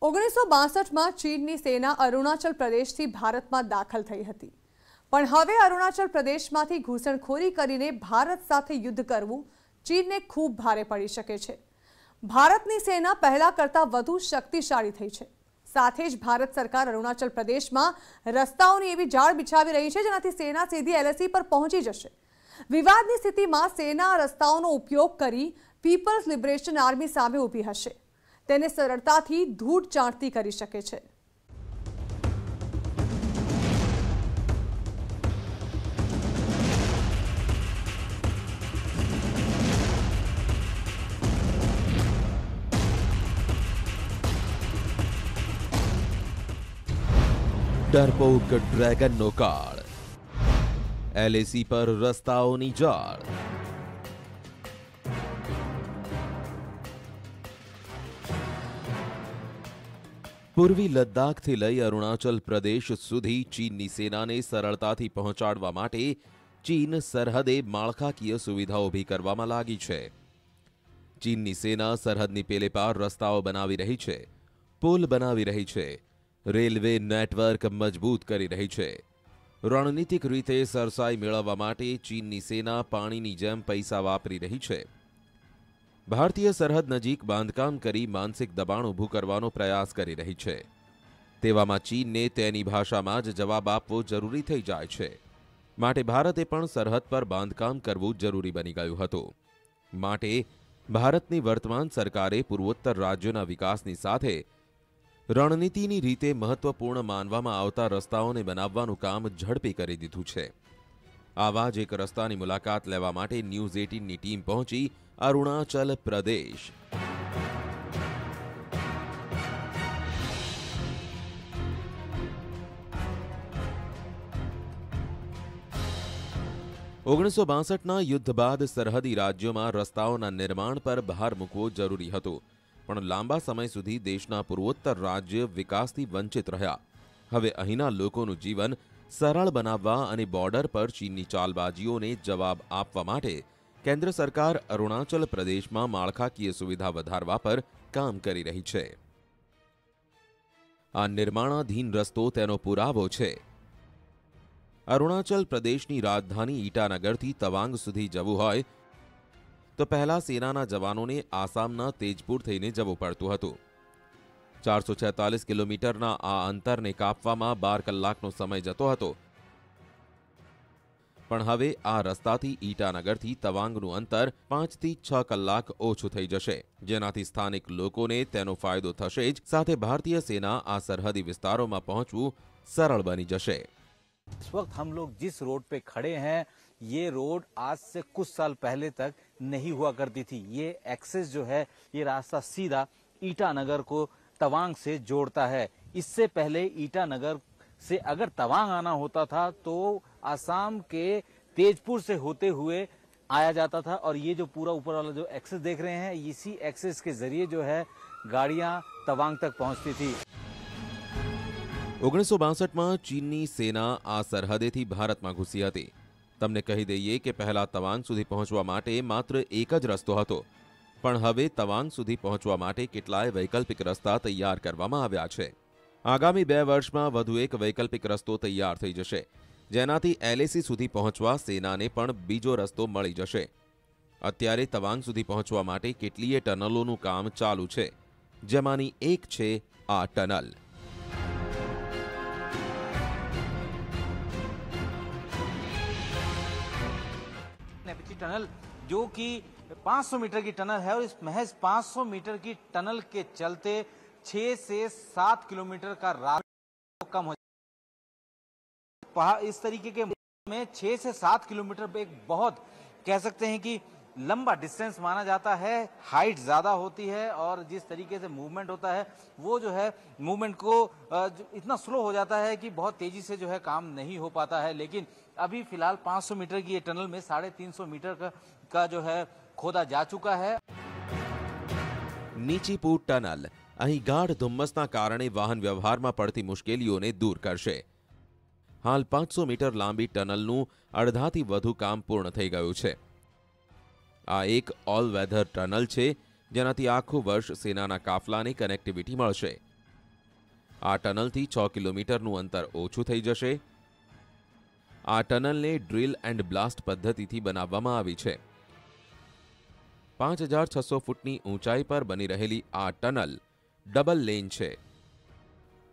1962 માં ચીનની સેના અરુણાચલ પ્રદેશથી ભારતમાં દાખલ થઈ હતી, પણ હવે અરુણાચલ પ્રદેશમાંથી ઘૂસણખોરી કરીને ભારત સાથે યુદ્ધ કરવું ચીનને ખૂબ ભારે પડી શકે છે। ભારતની સેના પહેલા કરતાં વધુ શક્તિશાળી થઈ છે। સાથે જ ભારત સરકાર અરુણાચલ પ્રદેશમાં રસ્તાઓની એવી જાળ બિછાવી રહી છે જેનાથી સેના સીધી એલએસી પર પહોંચી જશે। વિવાદની સ્થિતિમાં સેના રસ્તાઓનો ઉપયોગ કરી પીપલ્સ લિબરેશન આર્મી સામે ઊભી હશે, તેને સરળતાથી ધૂળ ચાંટતી કરી શકે છે। डरपोक ड्रैगनનો કાળ, એલએસી પર રસ્તાઓની જાળ। પૂર્વી લદ્દાખથી લઈ અરુણાચલ પ્રદેશ સુધી ચીનની સેનાને સરળતાથી પહોંચાડવા માટે ચીન સરહદે માળખાકીય સુવિધા ઊભી કરવામાં લાગી છે। ચીનની સેના સરહદની પેલે પાર રસ્તાઓ બનાવી રહી છે, પુલ બનાવી રહી છે, રેલવે નેટવર્ક મજબૂત કરી રહી છે। રણનીતિક રીતે સરસાઈ મેળવવા માટે ચીનની સેના પાણીની જેમ પૈસા વાપરી રહી છે। ભારતીય સરહદ નજીક બાંધકામ કરી માનસિક દબાણ ઊભું કરવાનો પ્રયાસ કરી રહી છે। તેવામાં ચીનને તેની ભાષામાં જ જવાબ આપવો જરૂરી થઈ જાય છે। માટે ભારતે પણ સરહદ પર બાંધકામ કરવું જરૂરી બની ગયું હતું। માટે ભારતની વર્તમાન સરકારે પૂર્વોત્તર રાજ્યોના વિકાસની સાથે રણનીતિની રીતે મહત્વપૂર્ણ માનવામાં આવતા રસ્તાઓને બનાવવાનું કામ ઝડપી કરી દીધું છે। આવા જ એક રસ્તાની મુલાકાત લેવા માટે ન્યૂઝ 18ની ટીમ પહોંચી અરુણાચલ પ્રદેશ। ઓગણીસો યુદ્ધ બાદ સરહદી રાજ્યોમાં રસ્તાઓના નિર્માણ પર ભાર મૂકવો જરૂરી હતો, પણ લાંબા સમય સુધી દેશના પૂર્વોત્તર રાજ્ય વિકાસથી વંચિત રહ્યા। હવે અહીંના લોકોનું જીવન સરળ બનાવવા અને બોર્ડર પર ચીનની ચાલબાજીઓને જવાબ આપવા માટે કેન્દ્ર સરકાર અરુણાચલ પ્રદેશમાં માળખાકીય સુવિધા વધારવા પર કામ કરી રહી છે। આ નિર્માણાધીન રસ્તો તેનો પુરાવો છે। અરુણાચલ પ્રદેશની રાજધાની ઈટાનગરથી તવાંગ સુધી જવું હોય તો પહેલા સેનાના જવાનોને આસામના તેજપુર થઈને જવું પડતું હતું। 446 કિલોમીટરના આ અંતરને કાપવામાં 12 કલાકનો સમય જતો હતો, પણ હવે આ રસ્તાથી ઈટાનગરથી તવાંગનું અંતર 5 થી 6 કલાક ઓછું થઈ જશે, જેનાથી સ્થાનિક લોકોને તેનો ફાયદો થશે જ સાથે ભારતીય સેના આ સરહદી વિસ્તારોમાં પહોંચવું સરળ બની જશે। इस वक्त हम लोग जिस रोड पे खड़े हैं, ये रोड आज से कुछ साल पहले तक नहीं हुआ करती थी। ये एक्सेस जो है, ये रास्ता सीधा ईटानगर को तवांग से जोड़ता है। इससे पहले ईटानगर से अगर तवांग आना होता था तो आसाम के तेजपुर से होते हुए आया जाता था, और ये जो पूरा ऊपर वाला जो एक्सेस देख रहे हैं, इसी एक्सेस के जरिए जो है गाड़ियां तवांग तक पहुंचती थी। 1962માં ચીનની સેના આ સરહદેથી ભારતમાં ઘૂસી હતી। તમને કહી દઈએ કે પહેલા તવાંગ સુધી પહોંચવા માટે માત્ર એક જ રસ્તો હતો, પણ હવે તવાંગ સુધી પહોંચવા માટે કેટલાય વૈકલ્પિક રસ્તા તૈયાર કરવામાં આવ્યા છે। આગામી 2 વર્ષમાં વધુ એક વૈકલ્પિક રસ્તો તૈયાર થઈ જશે, જેનાથી એલએસી સુધી પહોંચવા સેનાને પણ બીજો રસ્તો મળી જશે। અત્યારે તવાંગ સુધી પહોંચવા માટે કેટલીય ટનલોનું કામ ચાલુ છે, જેમાંની એક છે આ ટનલ। टनल जो कि 500 मीटर की टनल है, और इस महज 500 मीटर की टनल के चलते 6 से 7 किलोमीटर का रास्ता कम हो इस तरीके के में 6 से 7 किलोमीटर पे एक बहुत कह सकते हैं कि लंबा डिस्टेंस माना जाता है। हाइट ज़्यादा होती है और जिस तरीके से मूवमेंट होता है वो जो है मूवमेंट को इतना स्लो हो जाता है कि बहुत तेज़ी से जो है काम नहीं हो पाता है। लेकिन अभी फिलहाल 500 मीटर की ये टनल में 350 मीटर का जो है खोदा जा चुका है। નીચીપુટ ટનલ અહીં ગાઢ ધુમ્મસના કારણે વાહન વ્યવહારમાં પડતી મુશ્કેલીઓને દૂર કરશે। હાલ 500 મીટર લાંબી ટનલનું અડધાથી વધુ કામ પૂર્ણ થઈ ગયું છે। આ એક ઓલ વેધર ટનલ છે, જેનાથી આખું વર્ષ સેનાના કાફલાને કનેક્ટિવિટી મળશે। આ ટનલથી 6 કિલોમીટરનું અંતર ઓછું થઈ જશે. આ ટનલને ડ્રીલ એન્ડ બ્લાસ્ટ પદ્ધતિથી બનાવવામાં આવી છે. 5600 ફૂટની ઊંચાઈ પર બની રહેલી આ ટનલ ડબલ લેન છે.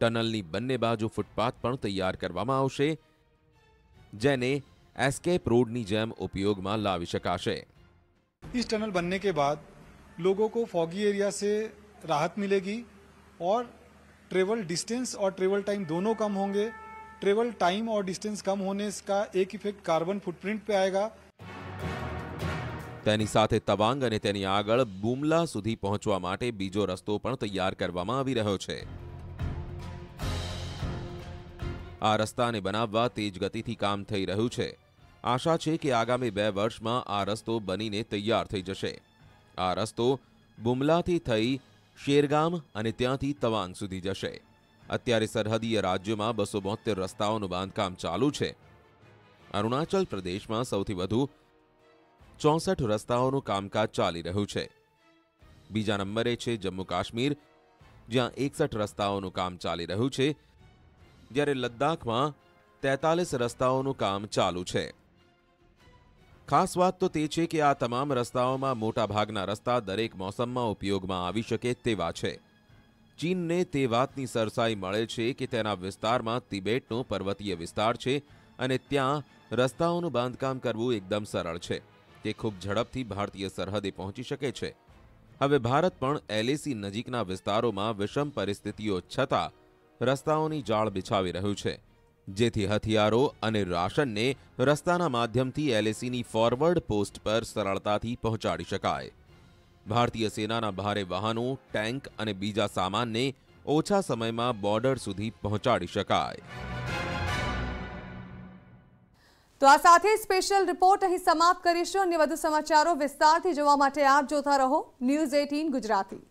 ટનલની બંને બાજુ ફૂટપાથ પણ તૈયાર કરવામાં આવશે, જેને एस्केप रोड ની જેમ ઉપયોગમાં લાવી શકાશે. इस टनल बनने के बाद लोगों को फॉगी एरिया से राहत मिलेगी और ट्रेवल डिस्टेंस और ट्रेवल टाइम दोनों कम होंगे. ट्रेवल टाइम और डिस्टेंस कम होने का एक इफेक्ट कार्बन फुटप्रिंट पे आएगा. તેની સાથે તવાંગ અને તેની આગળ બુમલા સુધી પહોંચવા માટે બીજો રસ્તો પણ તૈયાર કરવામાં આવી રહ્યો છે. આ રસ્તાને બનાવવા તેજ ગતિથી કામ થઈ રહ્યું છે. આશા છે કે આગામી 2 વર્ષમાં આ રસ્તો બનીને તૈયાર થઈ જશે. આ રસ્તો બુમલાથી થઈ શેરગામ અને ત્યાંથી તવાંગ સુધી જશે. અત્યારે સરહદીય રાજ્યોમાં 272 રસ્તાઓનું બાંધકામ ચાલુ છે. અરુણાચલ પ્રદેશમાં સૌથી વધુ 64 રસ્તાઓનું કામકાજ ચાલી રહ્યું છે. બીજા નંબરે છે જમ્મુ કાશ્મીર, જ્યાં 61 રસ્તાઓનું કામ ચાલી રહ્યું છે, જ્યારે લદ્દાખમાં 43 રસ્તાઓનું કામ ચાલુ છે. ખાસ વાત તો તે છે કે આ તમામ રસ્તાઓમાં મોટાભાગના રસ્તા દરેક મોસમમાં ઉપયોગમાં આવી શકે તેવા છે. ચીનને તે વાતની સરસાઈ મળે છે કે તેના વિસ્તારમાં તિબેટનો પર્વતીય વિસ્તાર છે અને ત્યાં રસ્તાઓનું બાંધકામ કરવું એકદમ સરળ છે. તે ખૂબ ઝડપથી ભારતીય સરહદે પહોંચી શકે છે. હવે ભારત પણ LAC નજીકના વિસ્તારોમાં વિષમ પરિસ્થિતિઓ છતાં રસ્તાઓની જાળ બિછાવી રહ્યું છે, જેથી હથિયારો અને રાશનને રસ્તાના માધ્યમથી LACની ફોરવર્ડ પોસ્ટ પર સરળતાથી પહોંચાડી શકાય. ભારતીય સેનાના ભારે વાહનો, ટેન્ક અને બીજા સામાનને ઓછા સમયમાં બોર્ડર સુધી પહોંચાડી શકાય. તો આ સાથે સ્પેશિયલ રિપોર્ટ અહીં સમાપ્ત કરીશું. અન્ય વધુ સમાચારો વિસ્તારથી જોવા માટે આપ જોતા રહો ન્યૂઝ 18 ગુજરાતી.